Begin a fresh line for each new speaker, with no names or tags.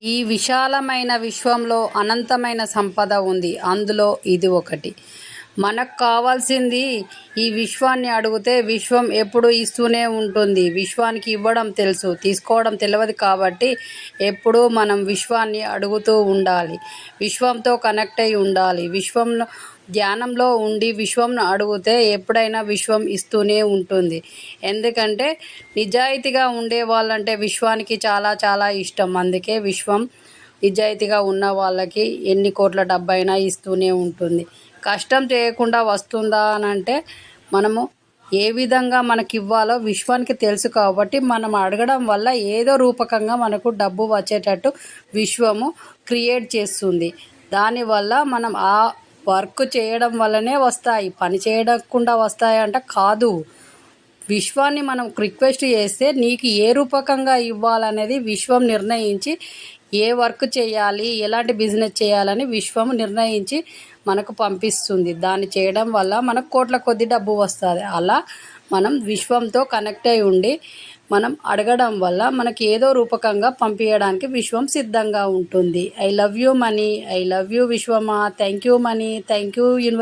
ఈ విశాలమైన విశ్వంలో అనంతమైన సంపద ఉంది. అందులో ఇది ఒకటి. మనకు కావాల్సింది ఈ విశ్వాన్ని అడిగితే విశ్వం ఎప్పుడూ ఇస్తూనే ఉంటుంది. విశ్వానికి ఇవ్వడం తెలుసు, తీసుకోవడం తెలియదు. కాబట్టి ఎప్పుడూ మనం విశ్వాన్ని అడుగుతూ ఉండాలి. విశ్వంతో కనెక్ట్ అయి ఉండాలి. విశ్వంలో ధ్యానంలో ఉండి విశ్వంను అడిగితే ఎప్పుడైనా విశ్వం ఇస్తూనే ఉంటుంది. ఎందుకంటే నిజాయితీగా ఉండే వాళ్ళంటే విశ్వానికి చాలా చాలా ఇష్టం. అందుకే విశ్వం నిజాయితీగా ఉన్న వాళ్ళకి ఎన్ని కోట్ల డబ్బైనా ఇస్తూనే ఉంటుంది. కష్టం చేయకుండా వస్తుందా అని అంటే మనము ఏ విధంగా మనకి ఇవ్వాలో విశ్వానికి తెలుసు. కాబట్టి మనం అడగడం వల్ల ఏదో రూపకంగా మనకు డబ్బు వచ్చేటట్టు విశ్వము క్రియేట్ చేస్తుంది. దానివల్ల మనం ఆ వర్క్ చేయడం వల్లనే వస్తాయి. పని చేయకుండా వస్తాయంట కాదు. విశ్వాన్ని మనం రిక్వెస్ట్ చేస్తే నీకు ఏ రూపకంగా ఇవ్వాలనేది విశ్వం నిర్ణయించి, ఏ వర్క్ చేయాలి, ఎలాంటి బిజినెస్ చేయాలని విశ్వం నిర్ణయించి మనకు పంపిస్తుంది. దాన్ని చేయడం వల్ల మనకు కోట్ల కొద్ది డబ్బు వస్తుంది. అలా మనం విశ్వంతో కనెక్ట్ అయి ఉండి మనం అడగడం వల్ల మనకి ఏదో రూపకంగా పంపించడానికి విశ్వం సిద్ధంగా ఉంటుంది. I love you money. I love you విశ్వమా. Thank you money. Thank you universe.